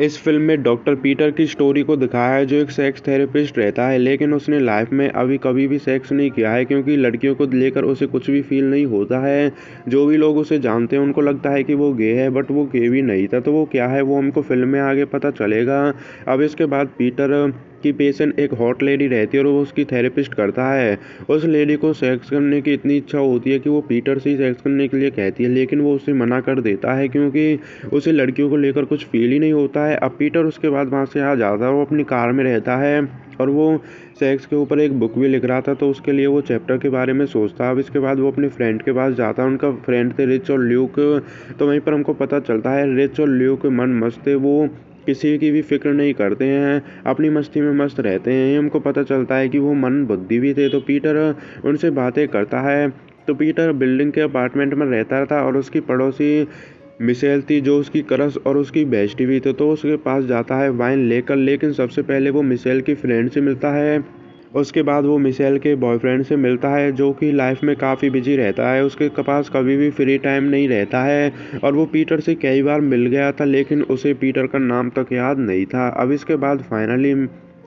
इस फ़िल्म में doctor Peter की स्टोरी को दिखाया है जो एक सेक्स थेरेपिस्ट रहता है, लेकिन उसने लाइफ में अभी कभी भी सेक्स नहीं किया है क्योंकि लड़कियों को लेकर उसे कुछ भी फ़ील नहीं होता है। जो भी लोग उसे जानते हैं उनको लगता है कि वो गे है, बट वो गे भी नहीं था। तो वो क्या है वो हमको फ़िल्म में आगे पता चलेगा। अब इसके बाद पीटर की पेशेंट एक हॉट लेडी रहती है और वो उसकी थेरेपिस्ट करता है। उस लेडी को सेक्स करने की इतनी इच्छा होती है कि वो पीटर से ही सेक्स करने के लिए कहती है, लेकिन वो उसे मना कर देता है क्योंकि उसे लड़कियों को लेकर कुछ फील ही नहीं होता है। अब पीटर उसके बाद वहाँ से आ जाता है, वो अपनी कार में रहता है और वो सेक्स के ऊपर एक बुक भी लिख रहा था, तो उसके लिए वो चैप्टर के बारे में सोचता है। अब इसके बाद वो अपने फ्रेंड के पास जाता है, उनका फ्रेंड थे रिच और ल्यूक। तो वहीं पर हमको पता चलता है रिच और ल्यूक मन मस्त थे, वो किसी की भी फिक्र नहीं करते हैं, अपनी मस्ती में मस्त रहते हैं। हमको पता चलता है कि वो मन बुद्धि भी थे। तो पीटर उनसे बातें करता है। तो पीटर बिल्डिंग के अपार्टमेंट में रहता था और उसकी पड़ोसी मिशेल थी जो उसकी क्रश और उसकी बेस्टी भी थी। तो उसके पास जाता है वाइन लेकर, लेकिन सबसे पहले वो मिशेल की फ्रेंड से मिलता है। उसके बाद वो मिशेल के बॉयफ्रेंड से मिलता है जो कि लाइफ में काफ़ी बिजी रहता है, उसके पास कभी भी फ्री टाइम नहीं रहता है। और वो पीटर से कई बार मिल गया था, लेकिन उसे पीटर का नाम तक याद नहीं था। अब इसके बाद फाइनली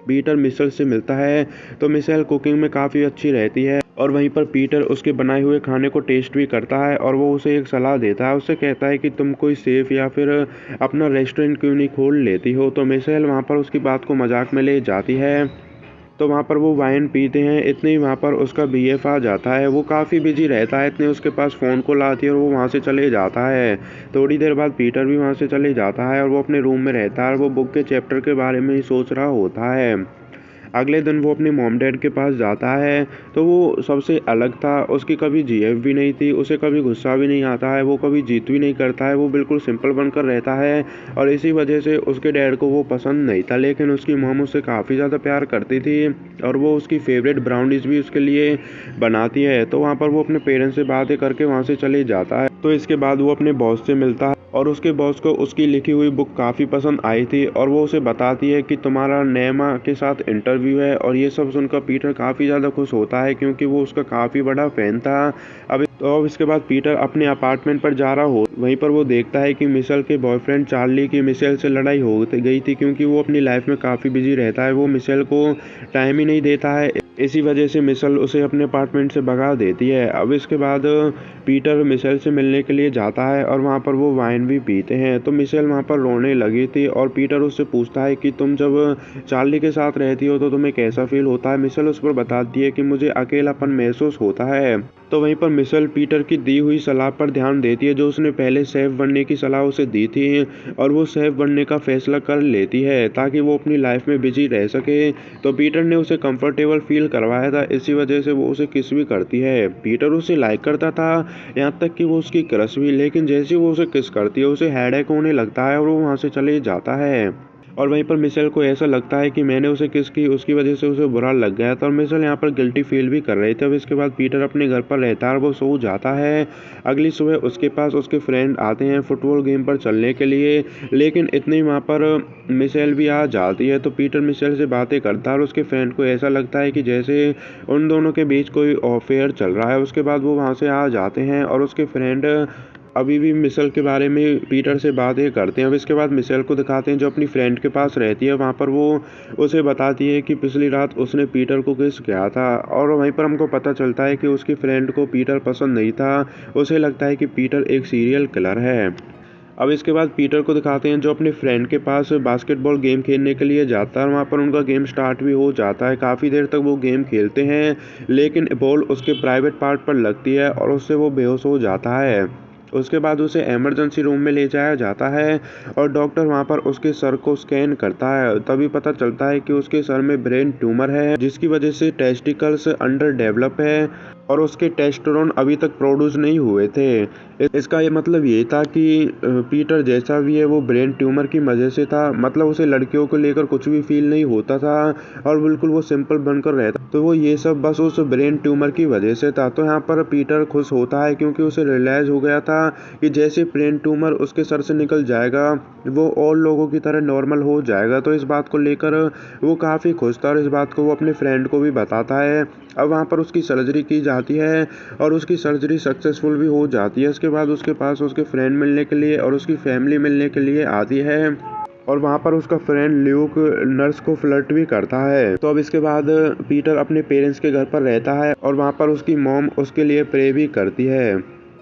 पीटर मिशेल से मिलता है। तो मिशेल कुकिंग में काफ़ी अच्छी रहती है और वहीं पर पीटर उसके बनाए हुए खाने को टेस्ट भी करता है और वो उसे एक सलाह देता है। उससे कहता है कि तुम कोई सेफ या फिर अपना रेस्टोरेंट क्यों नहीं खोल लेती हो। तो मिशेल वहाँ पर उसकी बात को मजाक में ले जाती है। तो वहाँ पर वो वाइन पीते हैं, इतने ही वहाँ पर उसका बीएफ आ जाता है। वो काफ़ी बिजी रहता है, इतने उसके पास फ़ोन कॉल आती है और वो वहाँ से चले जाता है। थोड़ी देर बाद पीटर भी वहाँ से चले जाता है और वो अपने रूम में रहता है और वो बुक के चैप्टर के बारे में ही सोच रहा होता है। अगले दिन वो अपने मॉम डैड के पास जाता है। तो वो सबसे अलग था, उसकी कभी जीएफ भी नहीं थी, उसे कभी गुस्सा भी नहीं आता है, वो कभी जीत भी नहीं करता है, वो बिल्कुल सिंपल बनकर रहता है। और इसी वजह से उसके डैड को वो पसंद नहीं था, लेकिन उसकी मॉम उससे काफ़ी ज़्यादा प्यार करती थी और वो उसकी फेवरेट ब्राउनीज भी उसके लिए बनाती है। तो वहाँ पर वो अपने पेरेंट्स से बातें करके वहाँ से चले जाता है। तो इसके बाद वो अपने बॉस से मिलता है और उसके बॉस को उसकी लिखी हुई बुक काफ़ी पसंद आई थी और वो उसे बताती है कि तुम्हारा नेमा के साथ इंटरव्यू है। और ये सब सुनकर पीटर काफ़ी ज़्यादा खुश होता है क्योंकि वो उसका काफ़ी बड़ा फ़ैन था। अब इसके बाद पीटर अपने अपार्टमेंट पर जा रहा हो, वहीं पर वो देखता है कि मिशेल के बॉयफ्रेंड चार्ली की मिशेल से लड़ाई हो गई थी क्योंकि वो अपनी लाइफ में काफ़ी बिजी रहता है, वो मिशेल को टाइम ही नहीं देता है। इसी वजह से मिशेल उसे अपने अपार्टमेंट से भगा देती है। अब इसके बाद पीटर मिशेल से मिलने के लिए जाता है और वहाँ पर वो वाइन भी पीते हैं। तो मिशेल वहाँ पर रोने लगी थी और पीटर उससे पूछता है कि तुम जब चार्ली के साथ रहती हो तो तुम्हें कैसा फील होता है। मिशेल उस पर बताती है कि मुझे अकेलापन महसूस होता है। तो वहीं पर मिशेल पीटर की दी हुई सलाह पर ध्यान देती है जो उसने पहले शेफ बनने की सलाह उसे दी थी और वो शेफ बनने का फैसला कर लेती है ताकि वो अपनी लाइफ में बिजी रह सके। तो पीटर ने उसे कंफर्टेबल फील करवाया था, इसी वजह से वो उसे किस भी करती है। पीटर उसे लाइक करता था, यहाँ तक कि वो उसकी क्रश भी, लेकिन जैसे वो उसे किस करती है उसे हेडेक होने लगता है और वो वहाँ से चले जाता है। और वहीं पर मिशेल को ऐसा लगता है कि मैंने उसे किस की, उसकी वजह से उसे बुरा लग गया था और मिशेल यहाँ पर गिल्टी फील भी कर रहे थे। अब इसके बाद पीटर अपने घर पर रहता है और वो सो जाता है। अगली सुबह उसके पास उसके फ्रेंड आते हैं फुटबॉल गेम पर चलने के लिए, लेकिन इतने ही वहाँ पर मिशेल भी आ जाती है। तो पीटर मिशेल से बातें करता है और उसके फ्रेंड को ऐसा लगता है कि जैसे उन दोनों के बीच कोई अफेयर चल रहा है। उसके बाद वो वहाँ से आ जाते हैं और उसके फ्रेंड अभी भी मिशेल के बारे में पीटर से बातें करते हैं। अब इसके बाद मिशेल को दिखाते हैं जो अपनी फ्रेंड के पास रहती है, वहाँ पर वो उसे बताती है कि पिछली रात उसने पीटर को किस किया था। और वहीं पर हमको पता चलता है कि उसकी फ्रेंड को पीटर पसंद नहीं था, उसे लगता है कि पीटर एक सीरियल किलर है। अब इसके बाद पीटर को दिखाते हैं जो अपने फ्रेंड के पास बास्केटबॉल गेम खेलने के लिए जाता है और वहाँ पर उनका गेम स्टार्ट भी हो जाता है। काफ़ी देर तक वो गेम खेलते हैं, लेकिन बॉल उसके प्राइवेट पार्ट पर लगती है और उससे वो बेहोश हो जाता है। उसके बाद उसे इमरजेंसी रूम में ले जाया जाता है और डॉक्टर वहाँ पर उसके सर को स्कैन करता है। तभी पता चलता है कि उसके सर में ब्रेन ट्यूमर है जिसकी वजह से टेस्टिकल्स अंडर डेवलप है और उसके टेस्टोस्टेरोन अभी तक प्रोड्यूस नहीं हुए थे। इसका ये मतलब ये था कि पीटर जैसा भी है वो ब्रेन ट्यूमर की वजह से था, मतलब उसे लड़कियों को लेकर कुछ भी फील नहीं होता था और बिल्कुल वो सिंपल बनकर रहता, तो वो ये सब बस उस ब्रेन ट्यूमर की वजह से था। तो यहाँ पर पीटर खुश होता है क्योंकि उसे रियलाइज़ हो गया था कि जैसे ब्रेन ट्यूमर उसके सर से निकल जाएगा वो और लोगों की तरह नॉर्मल हो जाएगा। तो इस बात को लेकर वो काफ़ी खुश था और इस बात को वो अपने फ्रेंड को भी बताता है। अब वहाँ पर उसकी सर्जरी की जाती है और उसकी सर्जरी सक्सेसफुल भी हो जाती है। इसके बाद उसके पास उसके फ्रेंड मिलने के लिए और उसकी फैमिली मिलने के लिए आती है। और वहाँ पर उसका फ्रेंड ल्यूक नर्स को फ्लर्ट भी करता है। तो अब इसके बाद पीटर अपने पेरेंट्स के घर पर रहता है और वहाँ पर उसकी मॉम उसके लिए प्रे भी करती है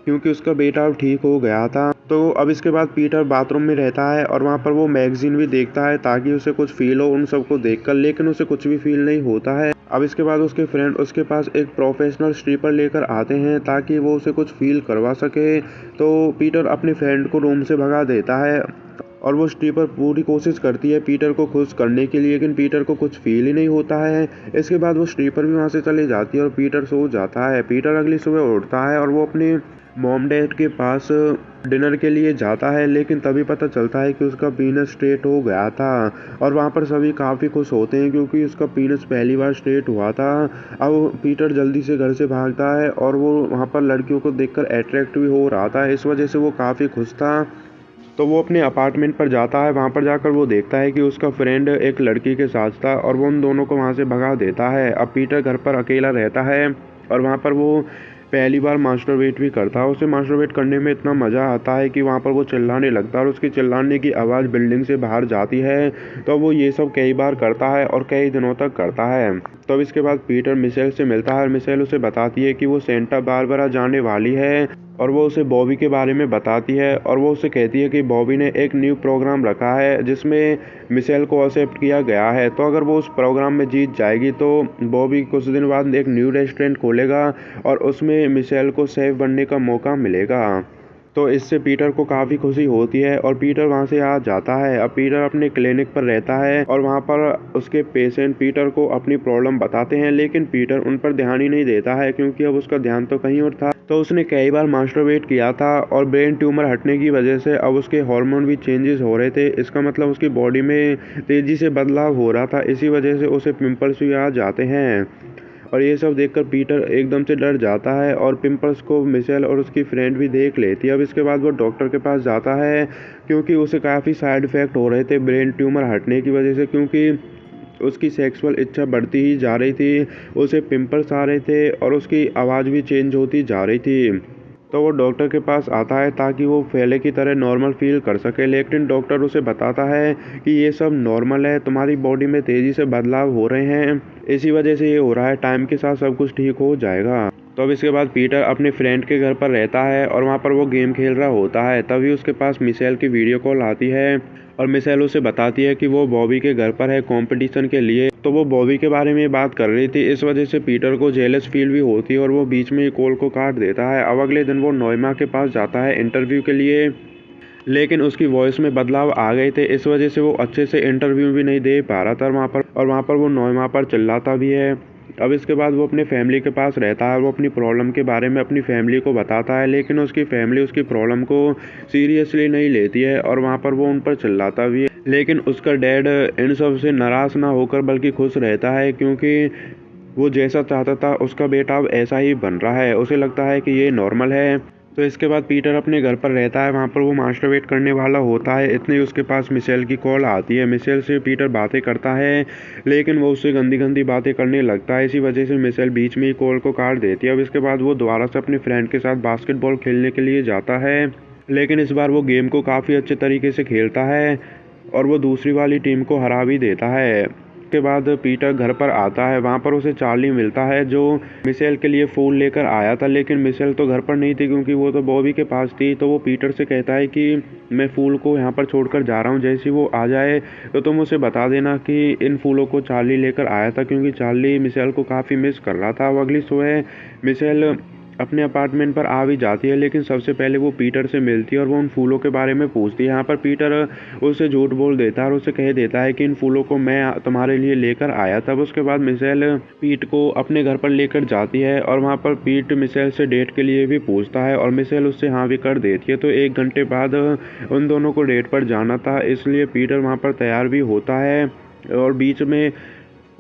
क्योंकि उसका बेटा अब ठीक हो गया था। तो अब इसके बाद पीटर बाथरूम में रहता है और वहाँ पर वो मैगजीन भी देखता है ताकि उसे कुछ फील हो उन सबको देखकर, लेकिन उसे कुछ भी फील नहीं होता है। अब इसके बाद उसके फ्रेंड उसके पास एक प्रोफेशनल स्ट्रिपर लेकर आते हैं ताकि वो उसे कुछ फील करवा सके। तो पीटर अपने फ्रेंड को रूम से भगा देता है और वो स्ट्रिपर पूरी कोशिश करती है पीटर को खुश करने के लिए, लेकिन पीटर को कुछ फील ही नहीं होता है। इसके बाद वो स्ट्रिपर भी वहाँ से चली जाती है और पीटर सो जाता है। पीटर अगली सुबह उठता है और वो अपने मॉम डैड के पास डिनर के लिए जाता है, लेकिन तभी पता चलता है कि उसका पीनस स्ट्रेट हो गया था और वहाँ पर सभी काफ़ी खुश होते हैं क्योंकि उसका पीनस पहली बार स्ट्रेट हुआ था। अब पीटर जल्दी से घर से भागता है और वो वहाँ पर लड़कियों को देखकर अट्रैक्ट भी हो रहा था, इस वजह से वो काफ़ी खुश था। तो वो अपने अपार्टमेंट पर जाता है। वहाँ पर जाकर वो देखता है कि उसका फ्रेंड एक लड़की के साथ था और वो उन दोनों को वहाँ से भगा देता है। अब पीटर घर पर अकेला रहता है और वहाँ पर वो पहली बार मास्टरबेट भी करता है। उसे मास्टरबेट करने में इतना मज़ा आता है कि वहाँ पर वो चिल्लाने लगता है और उसकी चिल्लाने की आवाज़ बिल्डिंग से बाहर जाती है। तो वो ये सब कई बार करता है और कई दिनों तक करता है। तो अब इसके बाद पीटर मिशेल से मिलता है और मिशेल उसे बताती है कि वो सेंटा बारबरा जाने वाली है और वो उसे बॉबी के बारे में बताती है और वो उसे कहती है कि बॉबी ने एक न्यू प्रोग्राम रखा है जिसमें मिशेल को एक्सेप्ट किया गया है। तो अगर वो उस प्रोग्राम में जीत जाएगी तो बॉबी कुछ दिन बाद एक न्यू रेस्टोरेंट खोलेगा और उसमें मिशेल को शेफ बनने का मौका मिलेगा। तो इससे पीटर को काफ़ी खुशी होती है और पीटर वहाँ से आ जाता है। अब पीटर अपने क्लिनिक पर रहता है और वहाँ पर उसके पेशेंट पीटर को अपनी प्रॉब्लम बताते हैं, लेकिन पीटर उन पर ध्यान ही नहीं देता है क्योंकि अब उसका ध्यान तो कहीं और था। तो उसने कई बार मास्टरबेट किया था और ब्रेन ट्यूमर हटने की वजह से अब उसके हार्मोन भी चेंजेस हो रहे थे। इसका मतलब उसकी बॉडी में तेज़ी से बदलाव हो रहा था, इसी वजह से उसे पिंपल्स भी आ जाते हैं। और ये सब देखकर पीटर एकदम से डर जाता है और पिंपल्स को मिशेल और उसकी फ्रेंड भी देख लेती है। अब इसके बाद वो डॉक्टर के पास जाता है क्योंकि उसे काफ़ी साइड इफ़ेक्ट हो रहे थे ब्रेन ट्यूमर हटने की वजह से, क्योंकि उसकी सेक्सुअल इच्छा बढ़ती ही जा रही थी, उसे पिंपल्स आ रहे थे और उसकी आवाज़ भी चेंज होती जा रही थी। तो वो डॉक्टर के पास आता है ताकि वो पहले की तरह नॉर्मल फील कर सके, लेकिन डॉक्टर उसे बताता है कि ये सब नॉर्मल है, तुम्हारी बॉडी में तेज़ी से बदलाव हो रहे हैं, इसी वजह से ये हो रहा है, टाइम के साथ सब कुछ ठीक हो जाएगा। तो अब इसके बाद पीटर अपने फ्रेंड के घर पर रहता है और वहाँ पर वो गेम खेल रहा होता है। तभी उसके पास मिशेल की वीडियो कॉल आती है और मिशेल उसे बताती है कि वो बॉबी के घर पर है कंपटीशन के लिए। तो वो बॉबी के बारे में बात कर रही थी, इस वजह से पीटर को जेलस फील भी होती है और वो बीच में ही कॉल को काट देता है। अब अगले दिन वो नॉर्मा के पास जाता है इंटरव्यू के लिए, लेकिन उसकी वॉइस में बदलाव आ गए थे, इस वजह से वो अच्छे से इंटरव्यू भी नहीं दे पा रहा था वहाँ पर वो नॉर्मा पर चिल्लाता भी है। अब इसके बाद वो अपने फैमिली के पास रहता है। वो अपनी प्रॉब्लम के बारे में अपनी फैमिली को बताता है, लेकिन उसकी फैमिली उसकी प्रॉब्लम को सीरियसली नहीं लेती है और वहाँ पर वो उन पर चिल्लाता भी है। लेकिन उसका डैड इन सब से नाराज़ ना होकर बल्कि खुश रहता है क्योंकि वो जैसा चाहता था उसका बेटा अब ऐसा ही बन रहा है, उसे लगता है कि ये नॉर्मल है। तो इसके बाद पीटर अपने घर पर रहता है, वहाँ पर वो मास्टरबेट करने वाला होता है, इतने ही उसके पास मिशेल की कॉल आती है। मिशेल से पीटर बातें करता है, लेकिन वो उससे गंदी गंदी बातें करने लगता है, इसी वजह से मिशेल बीच में ही कॉल को काट देती है। अब इसके बाद वो दोबारा से अपने फ्रेंड के साथ बास्केटबॉल खेलने के लिए जाता है, लेकिन इस बार वो गेम को काफ़ी अच्छे तरीके से खेलता है और वो दूसरी वाली टीम को हरा भी देता है। के बाद पीटर घर पर आता है, वहाँ पर उसे चार्ली मिलता है जो मिशेल के लिए फूल लेकर आया था, लेकिन मिशेल तो घर पर नहीं थी क्योंकि वो तो बॉबी के पास थी। तो वो पीटर से कहता है कि मैं फूल को यहाँ पर छोड़कर जा रहा हूँ, जैसे ही वो आ जाए तो तुम उसे बता देना कि इन फूलों को चार्ली लेकर आया था, क्योंकि चार्ली मिशेल को काफ़ी मिस कर रहा था। वो अगली सुबह मिशेल अपने अपार्टमेंट पर आ भी जाती है, लेकिन सबसे पहले वो पीटर से मिलती है और वो उन फूलों के बारे में पूछती है। यहाँ पर पीटर उसे झूठ बोल देता है और उसे कह देता है कि इन फूलों को मैं तुम्हारे लिए लेकर आया था। उसके बाद मिशेल पीट को अपने घर पर लेकर जाती है और वहाँ पर पीट मिशेल से डेट के लिए भी पूछता है और मिशेल उससे हाँ भी कर देती है। तो 1 घंटे बाद उन दोनों को डेट पर जाना था, इसलिए पीटर वहाँ पर तैयार भी होता है और बीच में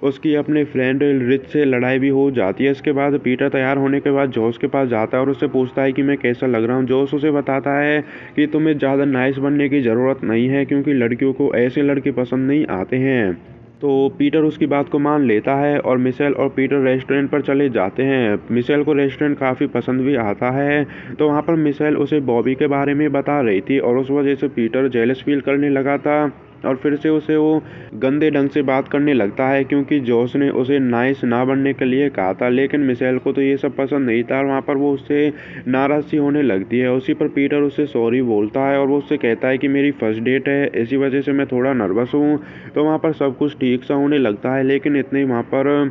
उसकी अपने फ्रेंड रिच से लड़ाई भी हो जाती है। इसके बाद पीटर तैयार होने के बाद जोश के पास जाता है और उससे पूछता है कि मैं कैसा लग रहा हूँ। जोश उसे बताता है कि तुम्हें ज़्यादा नाइस बनने की ज़रूरत नहीं है क्योंकि लड़कियों को ऐसे लड़के पसंद नहीं आते हैं। तो पीटर उसकी बात को मान लेता है और मिशेल और पीटर रेस्टोरेंट पर चले जाते हैं। मिशेल को रेस्टोरेंट काफ़ी पसंद भी आता है, तो वहाँ पर मिशेल उसे बॉबी के बारे में बता रही थी और उस वजह से पीटर जेलस फील करने लगा था। और फिर से उसे वो गंदे ढंग से बात करने लगता है क्योंकि जॉस ने उसे नाइस ना बनने के लिए कहा था। लेकिन मिशेल को तो ये सब पसंद नहीं था और वहाँ पर वो उससे नाराज़ सी होने लगती है। उसी पर पीटर उससे सॉरी बोलता है और वो उससे कहता है कि मेरी फर्स्ट डेट है, इसी वजह से मैं थोड़ा नर्वस हूँ। तो वहाँ पर सब कुछ ठीक सा होने लगता है, लेकिन इतने ही वहाँ पर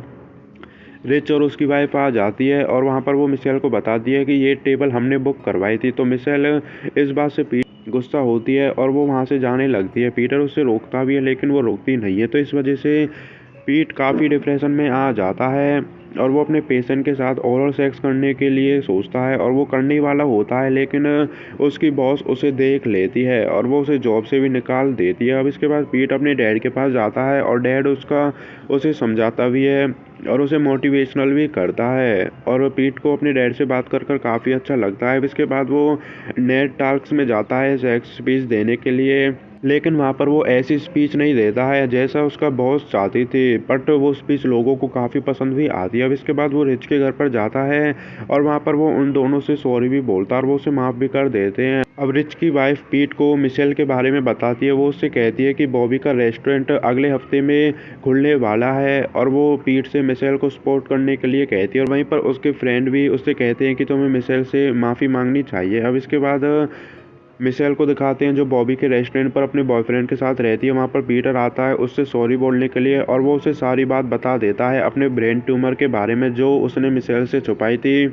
रिच और उसकी वाइफ आ जाती है और वहाँ पर वो मिशेल को बताती है कि ये टेबल हमने बुक करवाई थी। तो मिशेल इस बात से गुस्सा होती है और वो वहाँ से जाने लगती है। पीटर उससे रोकता भी है लेकिन वो रोकती नहीं है। तो इस वजह से पीट काफ़ी डिप्रेशन में आ जाता है और वो अपने पेशेंट के साथ ओरल सेक्स करने के लिए सोचता है और वो करने वाला होता है, लेकिन उसकी बॉस उसे देख लेती है और वो उसे जॉब से भी निकाल देती है। अब इसके बाद पीट अपने डैड के पास जाता है और डैड उसे समझाता भी है और उसे मोटिवेशनल भी करता है और पीट को अपने डैड से बात कर काफ़ी अच्छा लगता है। इसके बाद वो नेट टॉक्स में जाता है सेक्स स्पीच देने के लिए, लेकिन वहाँ पर वो ऐसी स्पीच नहीं देता है जैसा उसका बॉस चाहती थी, बट वो स्पीच लोगों को काफ़ी पसंद भी आती है। अब इसके बाद वो रिच के घर पर जाता है और वहाँ पर वो उन दोनों से सॉरी भी बोलता है और वो उसे माफ़ भी कर देते हैं। अब रिच की वाइफ पीट को मिशेल के बारे में बताती है। वो उससे कहती है कि बॉबी का रेस्टोरेंट अगले हफ्ते में खुलने वाला है और वो पीट से मिशेल को सपोर्ट करने के लिए कहती है और वहीं पर उसके फ्रेंड भी उससे कहते हैं कि तुम्हें मिशेल से माफ़ी मांगनी चाहिए। अब इसके बाद मिशेल को दिखाते हैं जो बॉबी के रेस्टोरेंट पर अपने बॉयफ्रेंड के साथ रहती है। वहाँ पर पीटर आता है उससे सॉरी बोलने के लिए और वो उसे सारी बात बता देता है अपने ब्रेन ट्यूमर के बारे में जो उसने मिशेल से छुपाई थी।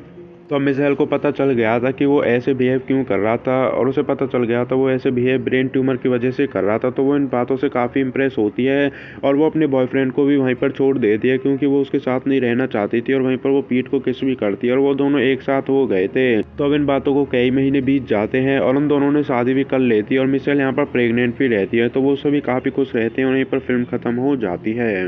तो अब मिशेल को पता चल गया था कि वो ऐसे बिहेव क्यों कर रहा था और उसे पता चल गया था वो ऐसे बिहेव ब्रेन ट्यूमर की वजह से कर रहा था। तो वो इन बातों से काफ़ी इम्प्रेस होती है और वो अपने बॉयफ्रेंड को भी वहीं पर छोड़ देती है क्योंकि वो उसके साथ नहीं रहना चाहती थी और वहीं पर वो पीट को किस भी करती है और वो दोनों एक साथ हो गए थे। तो अब इन बातों को कई महीने बीत जाते हैं और उन दोनों ने शादी भी कर लेती है और मिशेल यहाँ पर प्रेग्नेंट भी रहती है। तो वो सभी काफ़ी खुश रहते हैं और यहीं पर फिल्म खत्म हो जाती है।